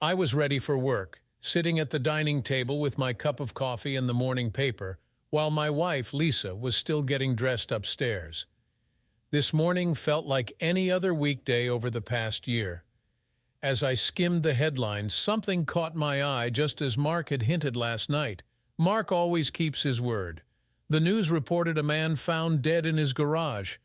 I was ready for work, sitting at the dining table with my cup of coffee and the morning paper, while my wife, Lisa, was still getting dressed upstairs. This morning felt like any other weekday over the past year. As I skimmed the headlines, something caught my eye just as Mark had hinted last night. Mark always keeps his word. The news reported a man found dead in his garage.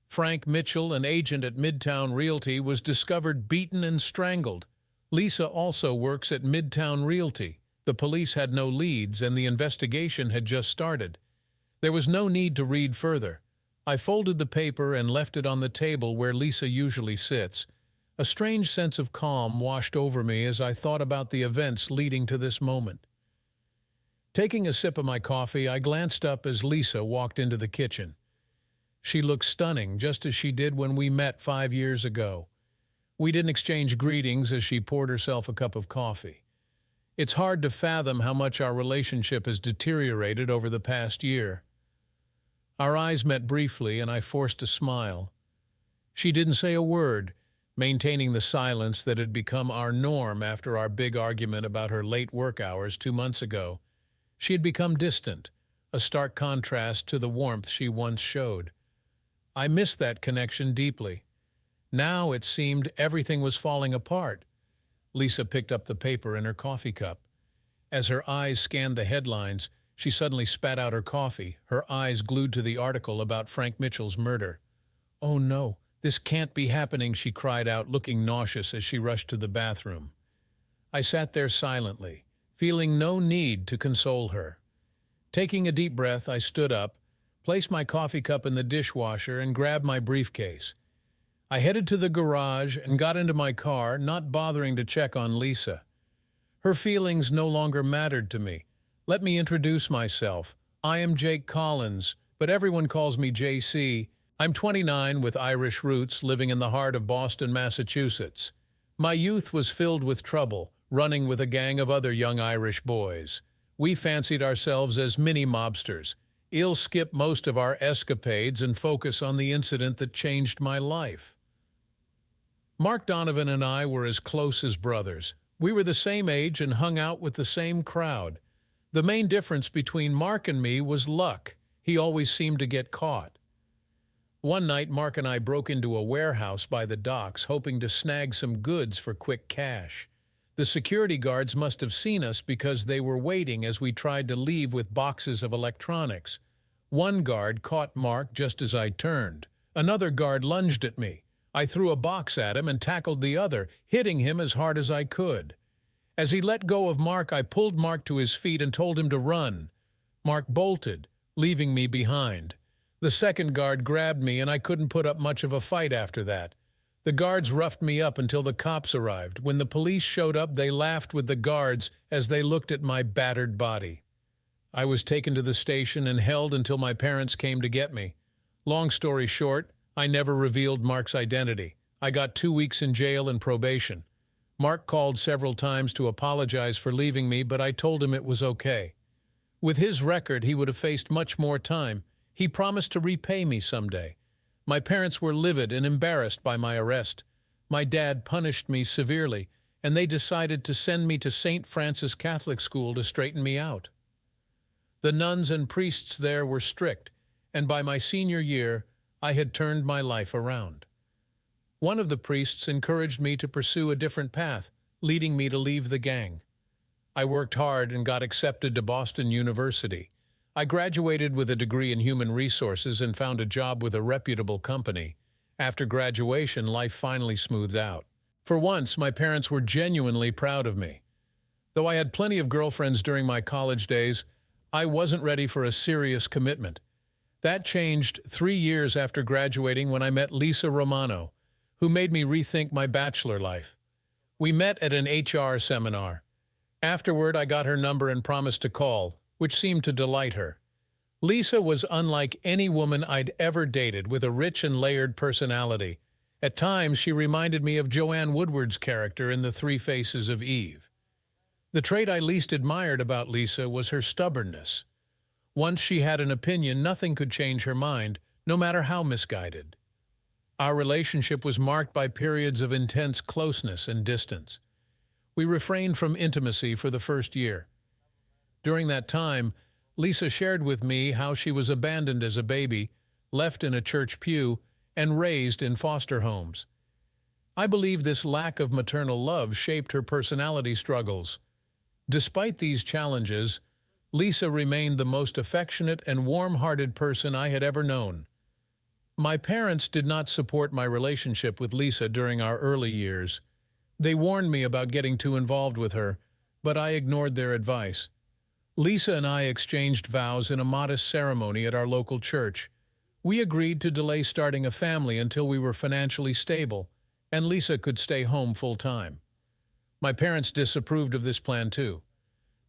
Frank Mitchell, an agent at Midtown Realty, was discovered beaten and strangled. Lisa also works at Midtown Realty. The police had no leads and the investigation had just started. There was no need to read further. I folded the paper and left it on the table where Lisa usually sits. A strange sense of calm washed over me as I thought about the events leading to this moment. Taking a sip of my coffee, I glanced up as Lisa walked into the kitchen. She looked stunning, just as she did when we met 5 years ago. We didn't exchange greetings as she poured herself a cup of coffee. It's hard to fathom how much our relationship has deteriorated over the past year. Our eyes met briefly, and I forced a smile. She didn't say a word, maintaining the silence that had become our norm after our big argument about her late work hours 2 months ago. She had become distant, a stark contrast to the warmth she once showed. I missed that connection deeply. Now it seemed everything was falling apart. Lisa picked up the paper in her coffee cup. As her eyes scanned the headlines, she suddenly spat out her coffee, her eyes glued to the article about Frank Mitchell's murder. "Oh no, this can't be happening," she cried out, looking nauseous as she rushed to the bathroom. I sat there silently, feeling no need to console her. Taking a deep breath, I stood up, placed my coffee cup in the dishwasher, and grabbed my briefcase. I headed to the garage and got into my car, not bothering to check on Lisa. Her feelings no longer mattered to me. Let me introduce myself. I am Jake Collins, but everyone calls me JC. I'm 29 with Irish roots, living in the heart of Boston, Massachusetts. My youth was filled with trouble, running with a gang of other young Irish boys. We fancied ourselves as mini-mobsters. I'll skip most of our escapades and focus on the incident that changed my life. Mark Donovan and I were as close as brothers. We were the same age and hung out with the same crowd. The main difference between Mark and me was luck. He always seemed to get caught. One night, Mark and I broke into a warehouse by the docks, hoping to snag some goods for quick cash. The security guards must have seen us because they were waiting as we tried to leave with boxes of electronics. One guard caught Mark just as I turned. Another guard lunged at me. I threw a box at him and tackled the other, hitting him as hard as I could. As he let go of Mark, I pulled Mark to his feet and told him to run. Mark bolted, leaving me behind. The second guard grabbed me, and I couldn't put up much of a fight after that. The guards roughed me up until the cops arrived. When the police showed up, they laughed with the guards as they looked at my battered body. I was taken to the station and held until my parents came to get me. Long story short, I never revealed Mark's identity. I got 2 weeks in jail and probation. Mark called several times to apologize for leaving me, but I told him it was okay. With his record, he would have faced much more time. He promised to repay me someday. My parents were livid and embarrassed by my arrest. My dad punished me severely, and they decided to send me to St. Francis Catholic School to straighten me out. The nuns and priests there were strict, and by my senior year, I had turned my life around. One of the priests encouraged me to pursue a different path, leading me to leave the gang. I worked hard and got accepted to Boston University. I graduated with a degree in human resources and found a job with a reputable company. After graduation, life finally smoothed out. For once, my parents were genuinely proud of me. Though I had plenty of girlfriends during my college days, I wasn't ready for a serious commitment. That changed 3 years after graduating when I met Lisa Romano, who made me rethink my bachelor life. We met at an HR seminar. Afterward, I got her number and promised to call, which seemed to delight her. Lisa was unlike any woman I'd ever dated, with a rich and layered personality. At times, she reminded me of Joanne Woodward's character in The 3 Faces of Eve. The trait I least admired about Lisa was her stubbornness. Once she had an opinion, nothing could change her mind, no matter how misguided. Our relationship was marked by periods of intense closeness and distance. We refrained from intimacy for the first year. During that time, Lisa shared with me how she was abandoned as a baby, left in a church pew, and raised in foster homes. I believe this lack of maternal love shaped her personality struggles. Despite these challenges, Lisa remained the most affectionate and warm-hearted person I had ever known. My parents did not support my relationship with Lisa during our early years. They warned me about getting too involved with her, but I ignored their advice. Lisa and I exchanged vows in a modest ceremony at our local church. We agreed to delay starting a family until we were financially stable, and Lisa could stay home full-time. My parents disapproved of this plan too.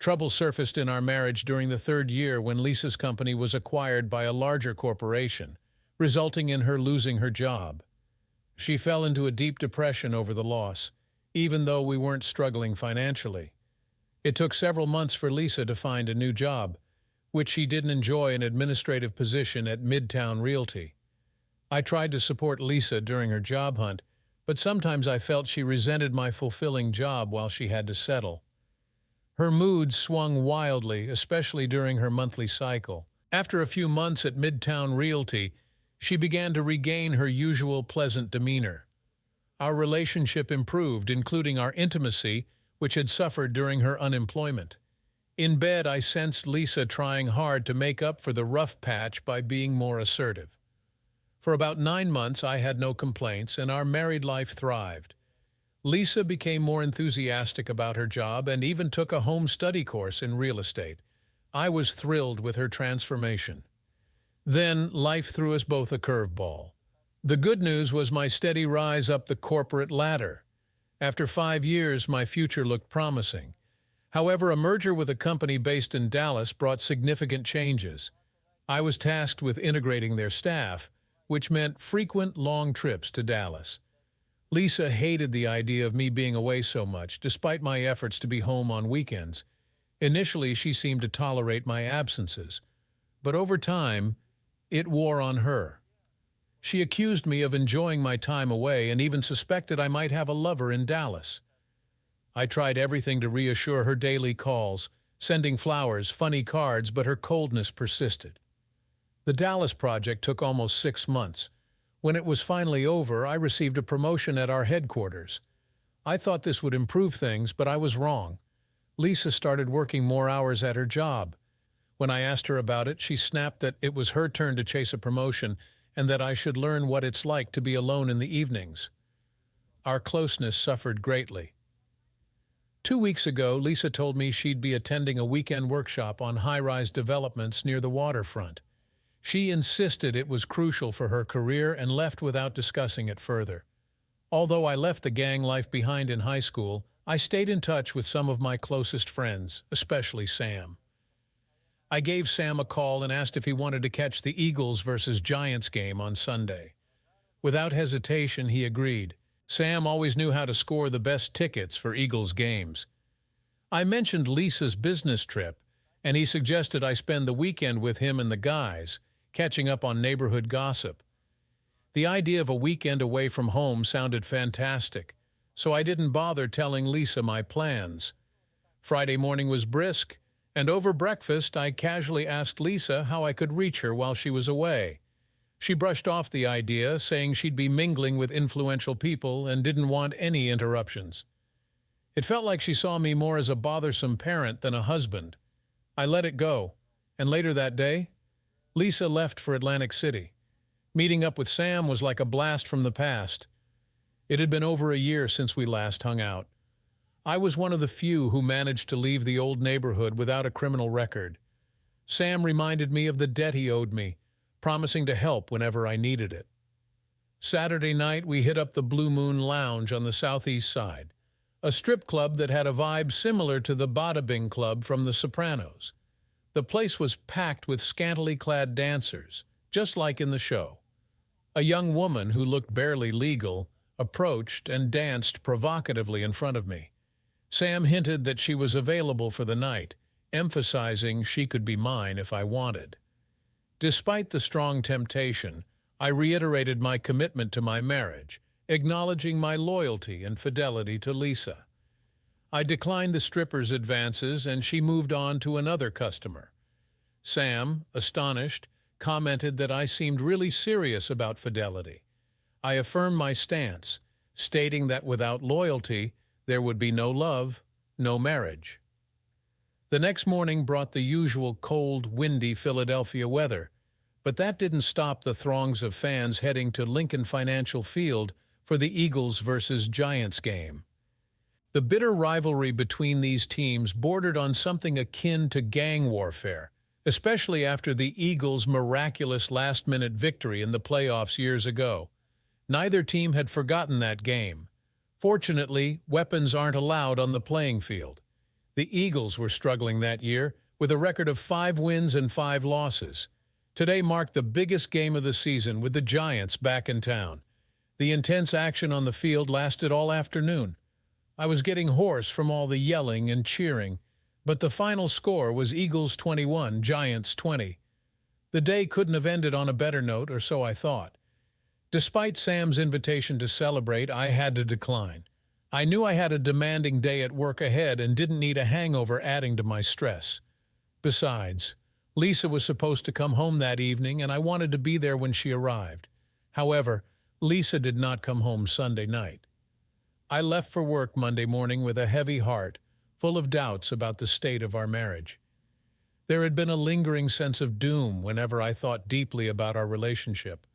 Trouble surfaced in our marriage during the third year when Lisa's company was acquired by a larger corporation, resulting in her losing her job. She fell into a deep depression over the loss, even though we weren't struggling financially. It took several months for Lisa to find a new job, which she didn't enjoy an administrative position at Midtown Realty. I tried to support Lisa during her job hunt, but sometimes I felt she resented my fulfilling job while she had to settle. Her mood swung wildly, especially during her monthly cycle. After a few months at Midtown Realty, she began to regain her usual pleasant demeanor. Our relationship improved, including our intimacy, which had suffered during her unemployment. In bed, I sensed Lisa trying hard to make up for the rough patch by being more assertive. For about 9 months, I had no complaints, and our married life thrived. Lisa became more enthusiastic about her job and even took a home study course in real estate. I was thrilled with her transformation. Then, life threw us both a curveball. The good news was my steady rise up the corporate ladder. After 5 years, my future looked promising. However, a merger with a company based in Dallas brought significant changes. I was tasked with integrating their staff, which meant frequent long trips to Dallas. Lisa hated the idea of me being away so much, despite my efforts to be home on weekends. Initially, she seemed to tolerate my absences, but over time, it wore on her. She accused me of enjoying my time away and even suspected I might have a lover in Dallas. I tried everything to reassure her daily calls, sending flowers, funny cards, but her coldness persisted. The Dallas project took almost 6 months. When it was finally over, I received a promotion at our headquarters. I thought this would improve things, but I was wrong. Lisa started working more hours at her job. When I asked her about it, she snapped that it was her turn to chase a promotion and that I should learn what it's like to be alone in the evenings. Our closeness suffered greatly. 2 weeks ago, Lisa told me she'd be attending a weekend workshop on high-rise developments near the waterfront. She insisted it was crucial for her career and left without discussing it further. Although I left the gang life behind in high school, I stayed in touch with some of my closest friends, especially Sam. I gave Sam a call and asked if he wanted to catch the Eagles versus Giants game on Sunday. Without hesitation, he agreed. Sam always knew how to score the best tickets for Eagles games. I mentioned Lisa's business trip, and he suggested I spend the weekend with him and the guys, catching up on neighborhood gossip. The idea of a weekend away from home sounded fantastic, so I didn't bother telling Lisa my plans. Friday morning was brisk, and over breakfast I casually asked Lisa how I could reach her while she was away. She brushed off the idea, saying she'd be mingling with influential people and didn't want any interruptions. It felt like she saw me more as a bothersome parent than a husband. I let it go, and later that day, Lisa left for Atlantic City. Meeting up with Sam was like a blast from the past. It had been over a year since we last hung out. I was one of the few who managed to leave the old neighborhood without a criminal record. Sam reminded me of the debt he owed me, promising to help whenever I needed it. Saturday night, we hit up the Blue Moon Lounge on the southeast side, a strip club that had a vibe similar to the Bada Bing Club from The Sopranos. The place was packed with scantily clad dancers, just like in the show. A young woman who looked barely legal approached and danced provocatively in front of me. Sam hinted that she was available for the night, emphasizing she could be mine if I wanted. Despite the strong temptation, I reiterated my commitment to my marriage, acknowledging my loyalty and fidelity to Lisa. I declined the stripper's advances and she moved on to another customer. Sam, astonished, commented that I seemed really serious about fidelity. I affirmed my stance, stating that without loyalty, there would be no love, no marriage. The next morning brought the usual cold, windy Philadelphia weather, but that didn't stop the throngs of fans heading to Lincoln Financial Field for the Eagles versus Giants game. The bitter rivalry between these teams bordered on something akin to gang warfare, especially after the Eagles' miraculous last-minute victory in the playoffs years ago. Neither team had forgotten that game. Fortunately, weapons aren't allowed on the playing field. The Eagles were struggling that year, with a record of 5 wins and 5 losses. Today marked the biggest game of the season, with the Giants back in town. The intense action on the field lasted all afternoon. I was getting hoarse from all the yelling and cheering, but the final score was Eagles 21, Giants 20. The day couldn't have ended on a better note, or so I thought. Despite Sam's invitation to celebrate, I had to decline. I knew I had a demanding day at work ahead and didn't need a hangover adding to my stress. Besides, Lisa was supposed to come home that evening and I wanted to be there when she arrived. However, Lisa did not come home Sunday night. I left for work Monday morning with a heavy heart, full of doubts about the state of our marriage. There had been a lingering sense of doom whenever I thought deeply about our relationship.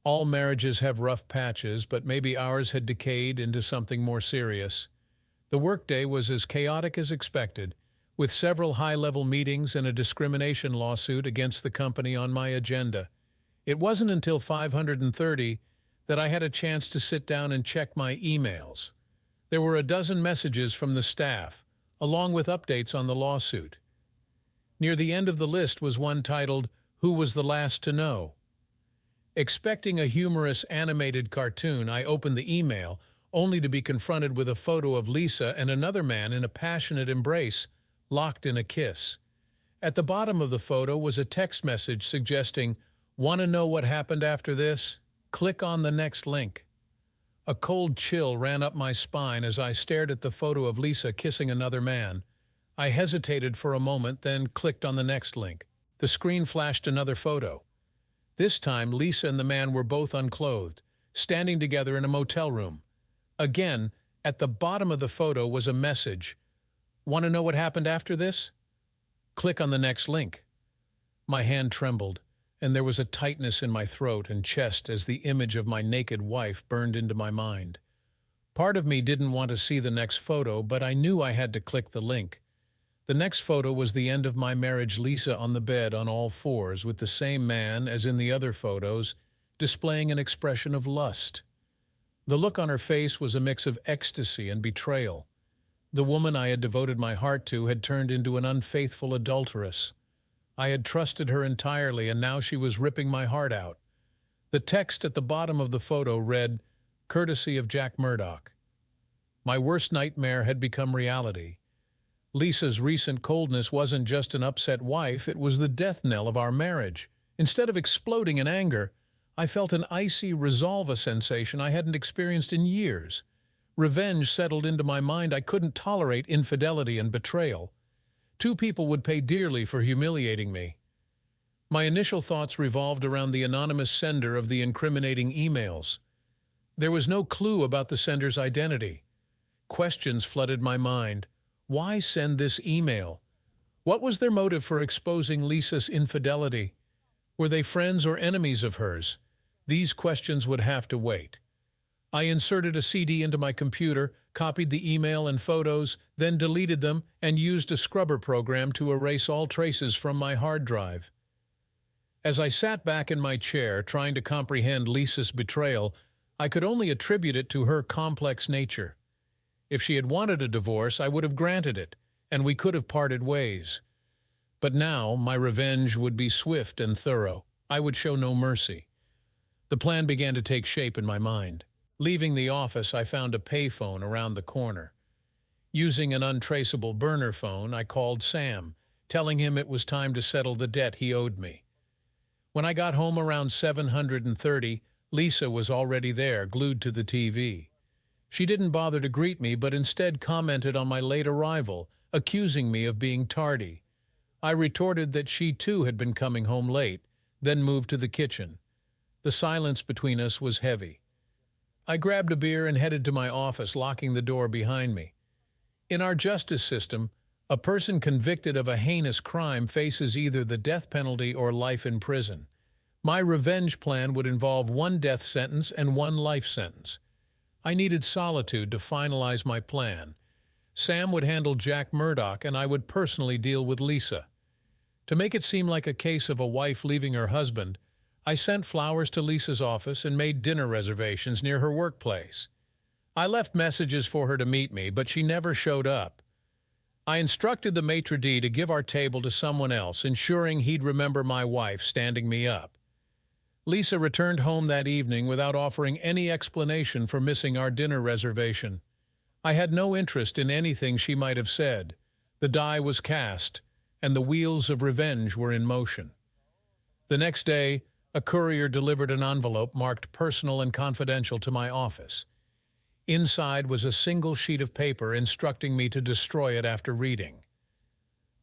All marriages have rough patches, but maybe ours had decayed into something more serious. The workday was as chaotic as expected, with several high-level meetings and a discrimination lawsuit against the company on my agenda. It wasn't until 5:30 that I had a chance to sit down and check my emails. There were a dozen messages from the staff, along with updates on the lawsuit. Near the end of the list was one titled, "Who Was the Last to Know?" Expecting a humorous animated cartoon, I opened the email, only to be confronted with a photo of Lisa and another man in a passionate embrace, locked in a kiss. At the bottom of the photo was a text message suggesting, "Want to know what happened after this? Click on the next link." A cold chill ran up my spine as I stared at the photo of Lisa kissing another man. I hesitated for a moment, then clicked on the next link. The screen flashed another photo. This time, Lisa and the man were both unclothed, standing together in a motel room. Again, at the bottom of the photo was a message. "Want to know what happened after this? Click on the next link." My hand trembled, and there was a tightness in my throat and chest as the image of my naked wife burned into my mind. Part of me didn't want to see the next photo, but I knew I had to click the link. The next photo was the end of my marriage, Lisa on the bed on all fours with the same man as in the other photos, displaying an expression of lust. The look on her face was a mix of ecstasy and betrayal. The woman I had devoted my heart to had turned into an unfaithful adulteress. I had trusted her entirely, and now she was ripping my heart out. The text at the bottom of the photo read, "Courtesy of Jack Murdoch." My worst nightmare had become reality. Lisa's recent coldness wasn't just an upset wife, it was the death knell of our marriage. Instead of exploding in anger, I felt an icy resolve sensation I hadn't experienced in years. Revenge settled into my mind. I couldn't tolerate infidelity and betrayal. 2 people would pay dearly for humiliating me. My initial thoughts revolved around the anonymous sender of the incriminating emails. There was no clue about the sender's identity. Questions flooded my mind. Why send this email? What was their motive for exposing Lisa's infidelity? Were they friends or enemies of hers? These questions would have to wait. I inserted a CD into my computer, copied the email and photos, then deleted them and used a scrubber program to erase all traces from my hard drive. As I sat back in my chair trying to comprehend Lisa's betrayal, I could only attribute it to her complex nature. If she had wanted a divorce, I would have granted it, and we could have parted ways. But now my revenge would be swift and thorough. I would show no mercy. The plan began to take shape in my mind. Leaving the office, I found a payphone around the corner. Using an untraceable burner phone, I called Sam, telling him it was time to settle the debt he owed me. When I got home around 7:30, Lisa was already there, glued to the TV. She didn't bother to greet me, but instead commented on my late arrival, accusing me of being tardy. I retorted that she too had been coming home late, then moved to the kitchen. The silence between us was heavy. I grabbed a beer and headed to my office, locking the door behind me. In our justice system, a person convicted of a heinous crime faces either the death penalty or life in prison. My revenge plan would involve one death sentence and one life sentence. I needed solitude to finalize my plan. Sam would handle Jack Murdoch, and I would personally deal with Lisa. To make it seem like a case of a wife leaving her husband, I sent flowers to Lisa's office and made dinner reservations near her workplace. I left messages for her to meet me, but she never showed up. I instructed the maitre d' to give our table to someone else, ensuring he'd remember my wife standing me up. Lisa returned home that evening without offering any explanation for missing our dinner reservation. I had no interest in anything she might have said. The die was cast, and the wheels of revenge were in motion. The next day, a courier delivered an envelope marked personal and confidential to my office. Inside was a single sheet of paper instructing me to destroy it after reading.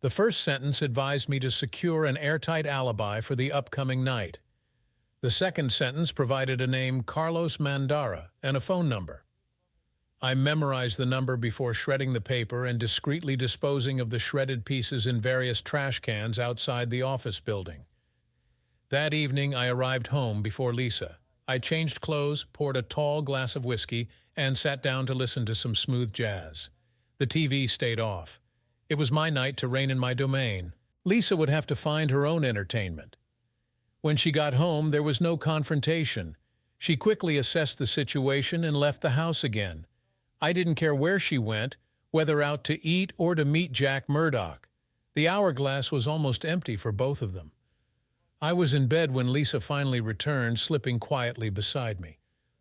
The first sentence advised me to secure an airtight alibi for the upcoming night. The second sentence provided a name, Carlos Mandara, and a phone number. I memorized the number before shredding the paper and discreetly disposing of the shredded pieces in various trash cans outside the office building. That evening, I arrived home before Lisa. I changed clothes, poured a tall glass of whiskey, and sat down to listen to some smooth jazz. The TV stayed off. It was my night to reign in my domain. Lisa would have to find her own entertainment. When she got home, there was no confrontation. She quickly assessed the situation and left the house again. I didn't care where she went, whether out to eat or to meet Jack Murdoch. The hourglass was almost empty for both of them. I was in bed when Lisa finally returned, slipping quietly beside me.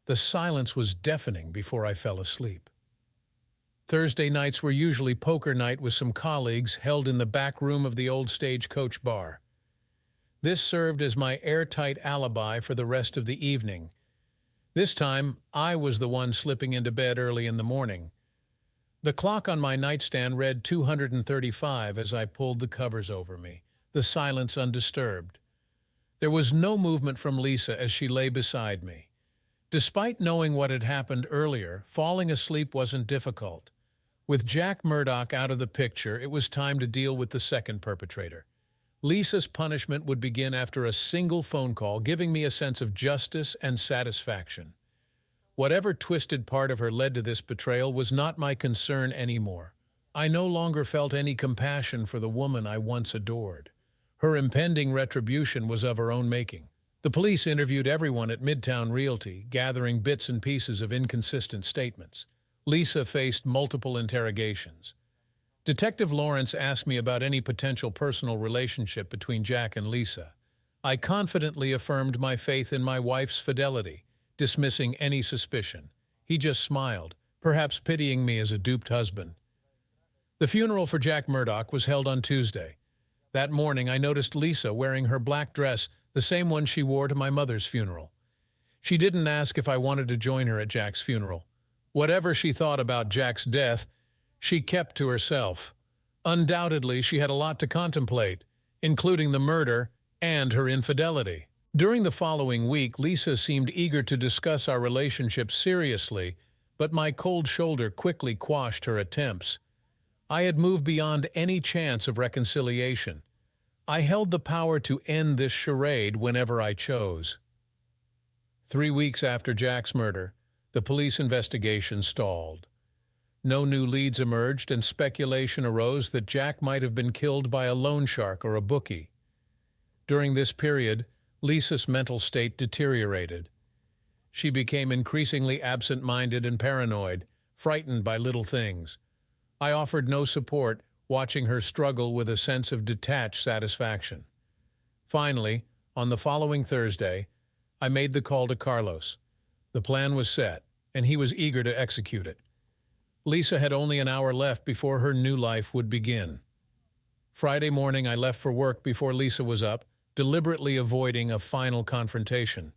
The silence was deafening before I fell asleep. Thursday nights were usually poker night with some colleagues, held in the back room of the old Stagecoach bar. This served as my airtight alibi for the rest of the evening. This time, I was the one slipping into bed early in the morning. The clock on my nightstand read 235 as I pulled the covers over me, the silence undisturbed. There was no movement from Lisa as she lay beside me. Despite knowing what had happened earlier, falling asleep wasn't difficult. With Jack Murdoch out of the picture, it was time to deal with the second perpetrator. Lisa's punishment would begin after a single phone call, giving me a sense of justice and satisfaction. Whatever twisted part of her led to this betrayal was not my concern anymore. I no longer felt any compassion for the woman I once adored. Her impending retribution was of her own making. The police interviewed everyone at Midtown Realty, gathering bits and pieces of inconsistent statements. Lisa faced multiple interrogations. Detective Lawrence asked me about any potential personal relationship between Jack and Lisa. I confidently affirmed my faith in my wife's fidelity, dismissing any suspicion. He just smiled, perhaps pitying me as a duped husband. The funeral for Jack Murdoch was held on Tuesday. That morning, I noticed Lisa wearing her black dress, the same one she wore to my mother's funeral. She didn't ask if I wanted to join her at Jack's funeral. Whatever she thought about Jack's death, she kept to herself. Undoubtedly, she had a lot to contemplate, including the murder and her infidelity. During the following week, Lisa seemed eager to discuss our relationship seriously, but my cold shoulder quickly quashed her attempts. I had moved beyond any chance of reconciliation. I held the power to end this charade whenever I chose. 3 weeks after Jack's murder, the police investigation stalled. No new leads emerged, and speculation arose that Jack might have been killed by a loan shark or a bookie. During this period, Lisa's mental state deteriorated. She became increasingly absent-minded and paranoid, frightened by little things. I offered no support, watching her struggle with a sense of detached satisfaction. Finally, on the following Thursday, I made the call to Carlos. The plan was set, and he was eager to execute it. Lisa had only an hour left before her new life would begin. Friday morning, I left for work before Lisa was up, deliberately avoiding a final confrontation.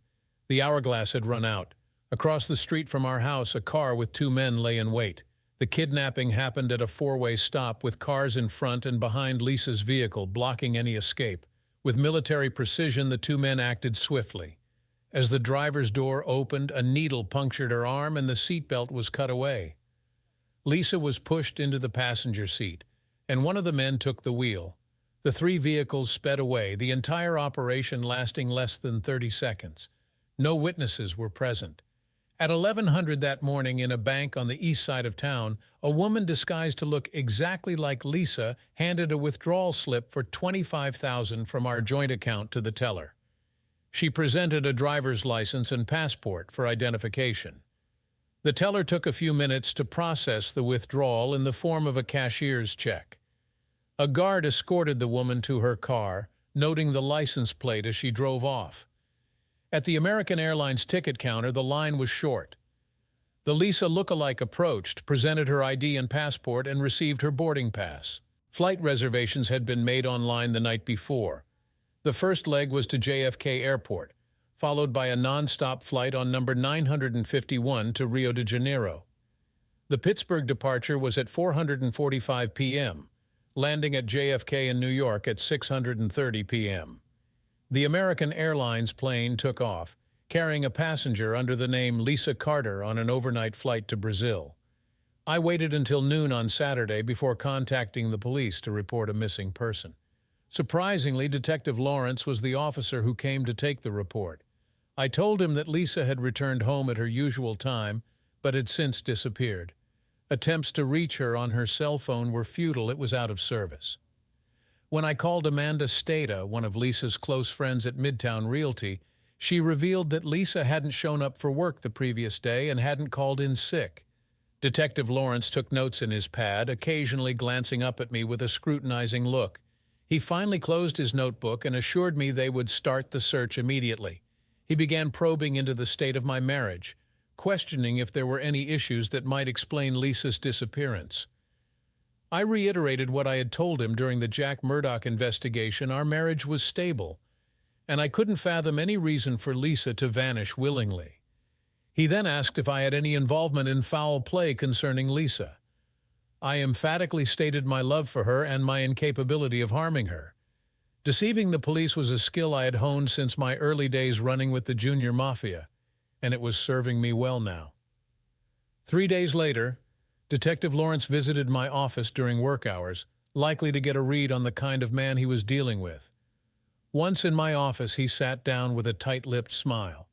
The hourglass had run out. Across the street from our house, a car with two men lay in wait. The kidnapping happened at a four-way stop with cars in front and behind Lisa's vehicle, blocking any escape. With military precision, the two men acted swiftly. As the driver's door opened, a needle punctured her arm and the seatbelt was cut away. Lisa was pushed into the passenger seat, and one of the men took the wheel. The three vehicles sped away, the entire operation lasting less than 30 seconds. No witnesses were present. At 1100 that morning, in a bank on the east side of town, a woman disguised to look exactly like Lisa handed a withdrawal slip for $25,000 from our joint account to the teller. She presented a driver's license and passport for identification. The teller took a few minutes to process the withdrawal in the form of a cashier's check. A guard escorted the woman to her car, noting the license plate as she drove off. At the American Airlines ticket counter, the line was short. The Lisa lookalike approached, presented her ID and passport, and received her boarding pass. Flight reservations had been made online the night before. The first leg was to JFK Airport, followed by a non-stop flight on number 951 to Rio de Janeiro. The Pittsburgh departure was at 4:45 p.m., landing at JFK in New York at 6:30 p.m. The American Airlines plane took off, carrying a passenger under the name Lisa Carter on an overnight flight to Brazil. I waited until noon on Saturday before contacting the police to report a missing person. Surprisingly, Detective Lawrence was the officer who came to take the report. I told him that Lisa had returned home at her usual time, but had since disappeared. Attempts to reach her on her cell phone were futile. It was out of service. When I called Amanda Stata, one of Lisa's close friends at Midtown Realty, she revealed that Lisa hadn't shown up for work the previous day and hadn't called in sick. Detective Lawrence took notes in his pad, occasionally glancing up at me with a scrutinizing look. He finally closed his notebook and assured me they would start the search immediately. He began probing into the state of my marriage, questioning if there were any issues that might explain Lisa's disappearance. I reiterated what I had told him during the Jack Murdoch investigation. Our marriage was stable, and I couldn't fathom any reason for Lisa to vanish willingly. He then asked if I had any involvement in foul play concerning Lisa. I emphatically stated my love for her and my incapability of harming her. Deceiving the police was a skill I had honed since my early days running with the Junior Mafia, and it was serving me well now. 3 days later, Detective Lawrence visited my office during work hours, likely to get a read on the kind of man he was dealing with. Once in my office, he sat down with a tight-lipped smile.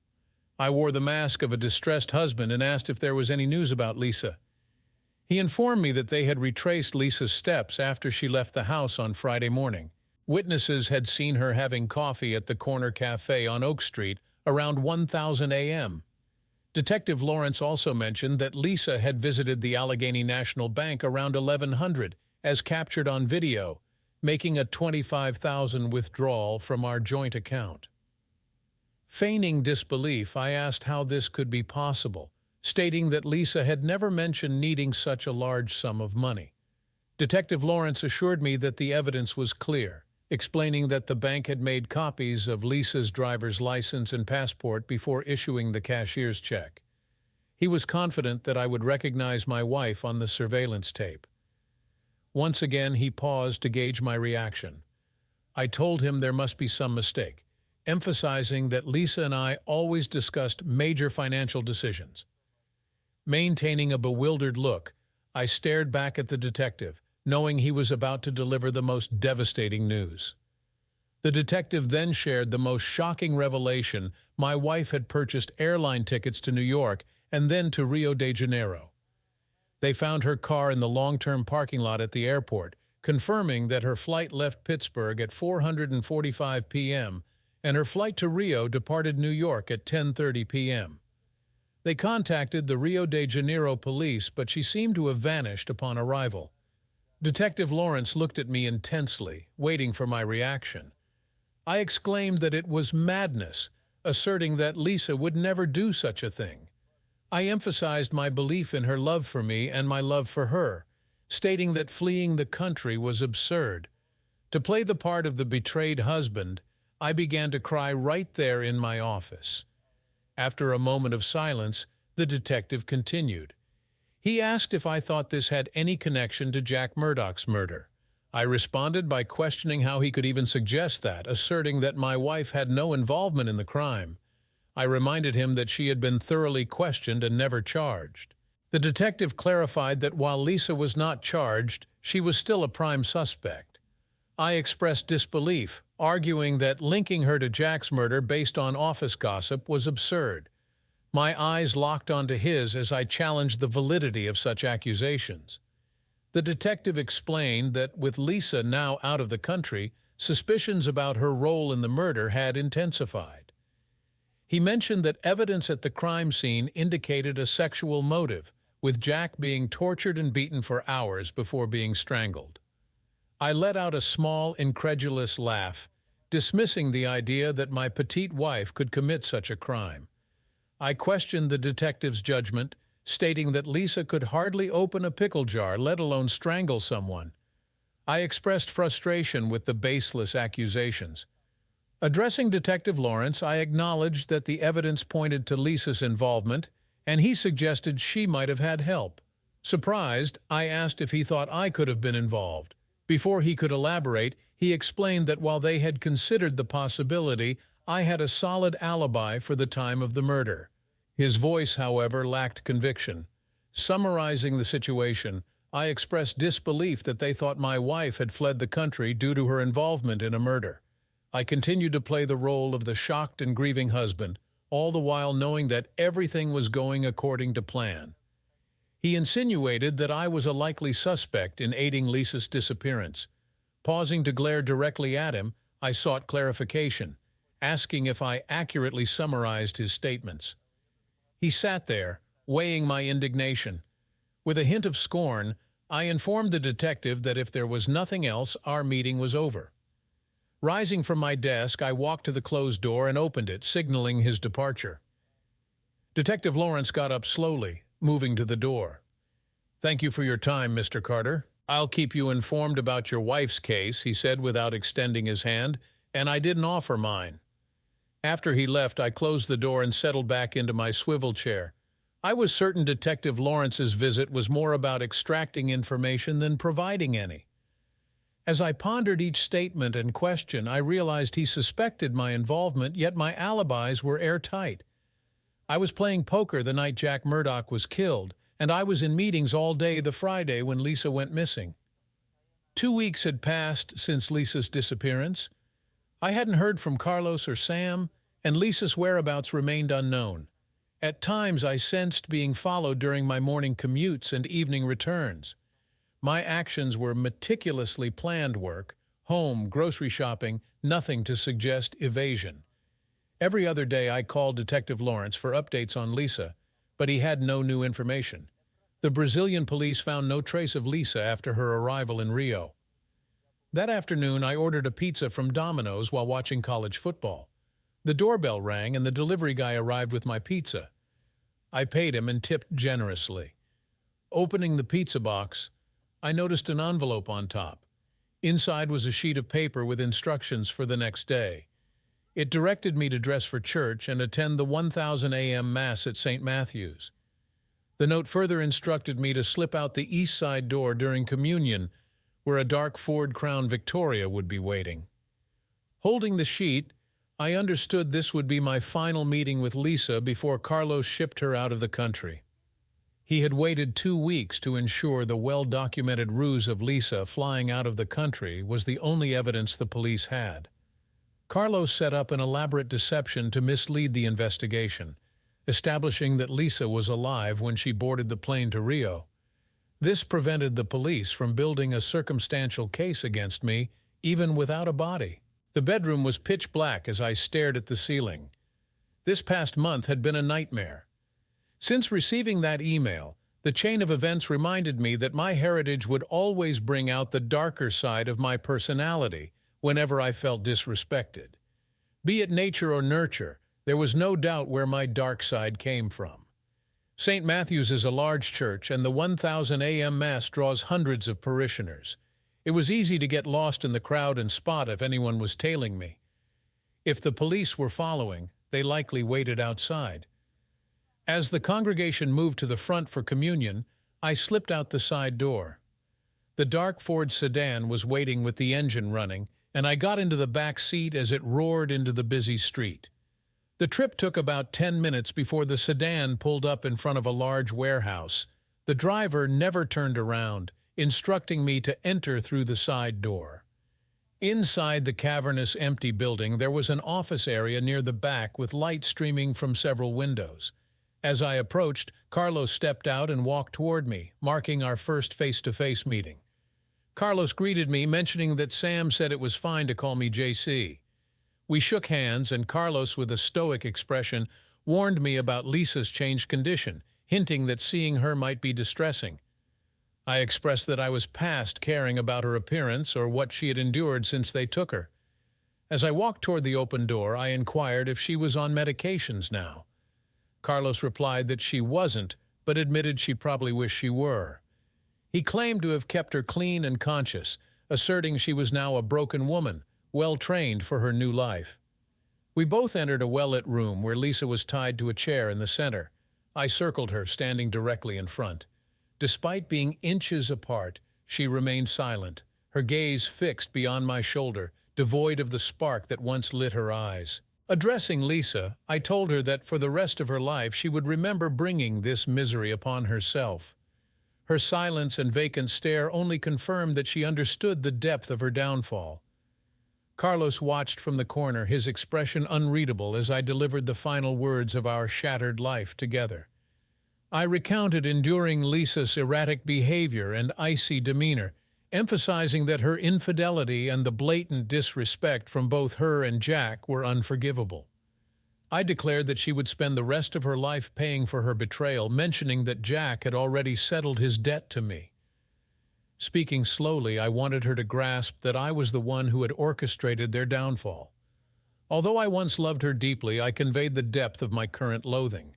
I wore the mask of a distressed husband and asked if there was any news about Lisa. He informed me that they had retraced Lisa's steps after she left the house on Friday morning. Witnesses had seen her having coffee at the corner cafe on Oak Street around 1:00 a.m. Detective Lawrence also mentioned that Lisa had visited the Allegheny National Bank around 1100, as captured on video, making a $25,000 withdrawal from our joint account. Feigning disbelief, I asked how this could be possible, stating that Lisa had never mentioned needing such a large sum of money. Detective Lawrence assured me that the evidence was clear, explaining that the bank had made copies of Lisa's driver's license and passport before issuing the cashier's check. He was confident that I would recognize my wife on the surveillance tape. Once again, he paused to gauge my reaction. I told him there must be some mistake, emphasizing that Lisa and I always discussed major financial decisions. Maintaining a bewildered look, I stared back at the detective, knowing he was about to deliver the most devastating news. The detective then shared the most shocking revelation: my wife had purchased airline tickets to New York and then to Rio de Janeiro. They found her car in the long-term parking lot at the airport, confirming that her flight left Pittsburgh at 4:45 p.m. and her flight to Rio departed New York at 10:30 p.m. They contacted the Rio de Janeiro police, but she seemed to have vanished upon arrival. Detective Lawrence looked at me intensely, waiting for my reaction. I exclaimed that it was madness, asserting that Lisa would never do such a thing. I emphasized my belief in her love for me and my love for her, stating that fleeing the country was absurd. To play the part of the betrayed husband, I began to cry right there in my office. After a moment of silence, the detective continued. He asked if I thought this had any connection to Jack Murdoch's murder. I responded by questioning how he could even suggest that, asserting that my wife had no involvement in the crime. I reminded him that she had been thoroughly questioned and never charged. The detective clarified that while Lisa was not charged, she was still a prime suspect. I expressed disbelief, arguing that linking her to Jack's murder based on office gossip was absurd. My eyes locked onto his as I challenged the validity of such accusations. The detective explained that with Lisa now out of the country, suspicions about her role in the murder had intensified. He mentioned that evidence at the crime scene indicated a sexual motive, with Jack being tortured and beaten for hours before being strangled. I let out a small, incredulous laugh, dismissing the idea that my petite wife could commit such a crime. I questioned the detective's judgment, stating that Lisa could hardly open a pickle jar, let alone strangle someone. I expressed frustration with the baseless accusations. Addressing Detective Lawrence, I acknowledged that the evidence pointed to Lisa's involvement, and he suggested she might have had help. Surprised, I asked if he thought I could have been involved. Before he could elaborate, he explained that while they had considered the possibility, I had a solid alibi for the time of the murder. His voice, however, lacked conviction. Summarizing the situation, I expressed disbelief that they thought my wife had fled the country due to her involvement in a murder. I continued to play the role of the shocked and grieving husband, all the while knowing that everything was going according to plan. He insinuated that I was a likely suspect in aiding Lisa's disappearance. Pausing to glare directly at him, I sought clarification, asking if I accurately summarized his statements. He sat there, weighing my indignation. With a hint of scorn, I informed the detective that if there was nothing else, our meeting was over. Rising from my desk, I walked to the closed door and opened it, signaling his departure. Detective Lawrence got up slowly, moving to the door. "Thank you for your time, Mr. Carter. I'll keep you informed about your wife's case," he said without extending his hand, and I didn't offer mine. After he left, I closed the door and settled back into my swivel chair. I was certain Detective Lawrence's visit was more about extracting information than providing any. As I pondered each statement and question, I realized he suspected my involvement, yet my alibis were airtight. I was playing poker the night Jack Murdoch was killed, and I was in meetings all day the Friday when Lisa went missing. 2 weeks had passed since Lisa's disappearance. I hadn't heard from Carlos or Sam, and Lisa's whereabouts remained unknown. At times I sensed being followed during my morning commutes and evening returns. My actions were meticulously planned work, home, grocery shopping, nothing to suggest evasion. Every other day I called Detective Lawrence for updates on Lisa, but he had no new information. The Brazilian police found no trace of Lisa after her arrival in Rio. That afternoon I ordered a pizza from Domino's while watching college football. The doorbell rang and the delivery guy arrived with my pizza. I paid him and tipped generously. Opening the pizza box, I noticed an envelope on top. Inside was a sheet of paper with instructions for the next day. It directed me to dress for church and attend the 1000 a.m. Mass at St. Matthew's. The note further instructed me to slip out the east side door during communion, where a dark Ford Crown Victoria would be waiting. Holding the sheet, I understood this would be my final meeting with Lisa before Carlos shipped her out of the country. He had waited 2 weeks to ensure the well-documented ruse of Lisa flying out of the country was the only evidence the police had. Carlos set up an elaborate deception to mislead the investigation, establishing that Lisa was alive when she boarded the plane to Rio. This prevented the police from building a circumstantial case against me, even without a body. The bedroom was pitch black as I stared at the ceiling. This past month had been a nightmare. Since receiving that email, the chain of events reminded me that my heritage would always bring out the darker side of my personality whenever I felt disrespected. Be it nature or nurture, there was no doubt where my dark side came from. St. Matthew's is a large church, and the 1000 a.m. Mass draws hundreds of parishioners. It was easy to get lost in the crowd and spot if anyone was tailing me. If the police were following, they likely waited outside. As the congregation moved to the front for communion, I slipped out the side door. The dark Ford sedan was waiting with the engine running, and I got into the back seat as it roared into the busy street. The trip took about 10 minutes before the sedan pulled up in front of a large warehouse. The driver never turned around, instructing me to enter through the side door. Inside the cavernous, empty building, there was an office area near the back with light streaming from several windows. As I approached, Carlos stepped out and walked toward me, marking our first face-to-face meeting. Carlos greeted me, mentioning that Sam said it was fine to call me JC. We shook hands, and Carlos, with a stoic expression, warned me about Lisa's changed condition, hinting that seeing her might be distressing. I expressed that I was past caring about her appearance or what she had endured since they took her. As I walked toward the open door, I inquired if she was on medications now. Carlos replied that she wasn't, but admitted she probably wished she were. He claimed to have kept her clean and conscious, asserting she was now a broken woman, well-trained for her new life. We both entered a well-lit room where Lisa was tied to a chair in the center. I circled her, standing directly in front. Despite being inches apart, she remained silent, her gaze fixed beyond my shoulder, devoid of the spark that once lit her eyes. Addressing Lisa, I told her that for the rest of her life she would remember bringing this misery upon herself. Her silence and vacant stare only confirmed that she understood the depth of her downfall. Carlos watched from the corner, his expression unreadable as I delivered the final words of our shattered life together. I recounted enduring Lisa's erratic behavior and icy demeanor, emphasizing that her infidelity and the blatant disrespect from both her and Jack were unforgivable. I declared that she would spend the rest of her life paying for her betrayal, mentioning that Jack had already settled his debt to me. Speaking slowly, I wanted her to grasp that I was the one who had orchestrated their downfall. Although I once loved her deeply, I conveyed the depth of my current loathing.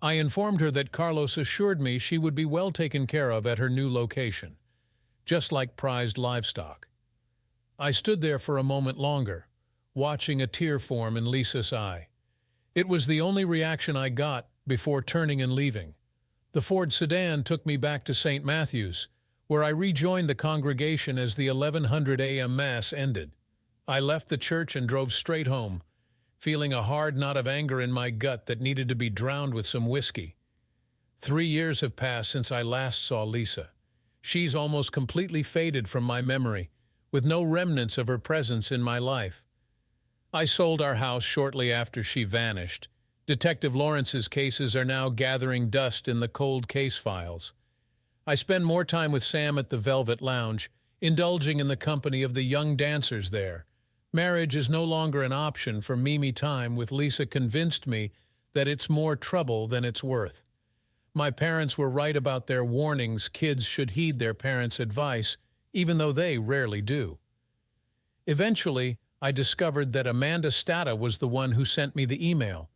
I informed her that Carlos assured me she would be well taken care of at her new location, just like prized livestock. I stood there for a moment longer, watching a tear form in Lisa's eye. It was the only reaction I got before turning and leaving. The Ford sedan took me back to St. Matthew's, where I rejoined the congregation as the 1100 a.m. Mass ended. I left the church and drove straight home, feeling a hard knot of anger in my gut that needed to be drowned with some whiskey. 3 years have passed since I last saw Lisa. She's almost completely faded from my memory, with no remnants of her presence in my life. I sold our house shortly after she vanished. Detective Lawrence's cases are now gathering dust in the cold case files. I spend more time with Sam at the Velvet Lounge, indulging in the company of the young dancers there. Marriage is no longer an option for Mimi time with Lisa convinced me that it's more trouble than it's worth. My parents were right about their warnings kids should heed their parents' advice, even though they rarely do. Eventually, I discovered that Amanda Stata was the one who sent me the email.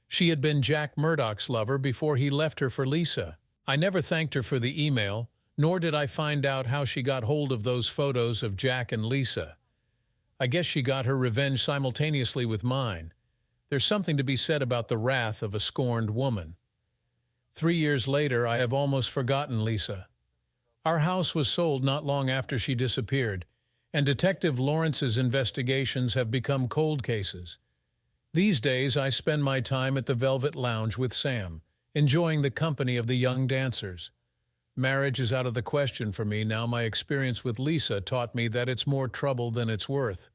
She had been Jack Murdoch's lover before he left her for Lisa. I never thanked her for the email, nor did I find out how she got hold of those photos of Jack and Lisa. I guess she got her revenge simultaneously with mine. There's something to be said about the wrath of a scorned woman. 3 years later, I have almost forgotten Lisa. Our house was sold not long after she disappeared, and Detective Lawrence's investigations have become cold cases. These days, I spend my time at the Velvet Lounge with Sam, enjoying the company of the young dancers. Marriage is out of the question for me now. My experience with Lisa taught me that it's more trouble than it's worth.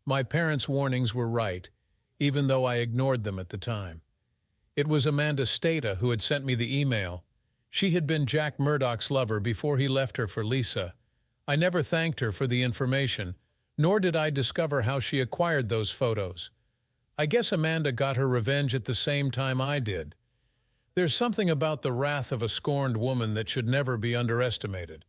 My parents' warnings were right, even though I ignored them at the time. It was Amanda Stata who had sent me the email. She had been Jack Murdoch's lover before he left her for Lisa. I never thanked her for the information, nor did I discover how she acquired those photos. I guess Amanda got her revenge at the same time I did. There's something about the wrath of a scorned woman that should never be underestimated.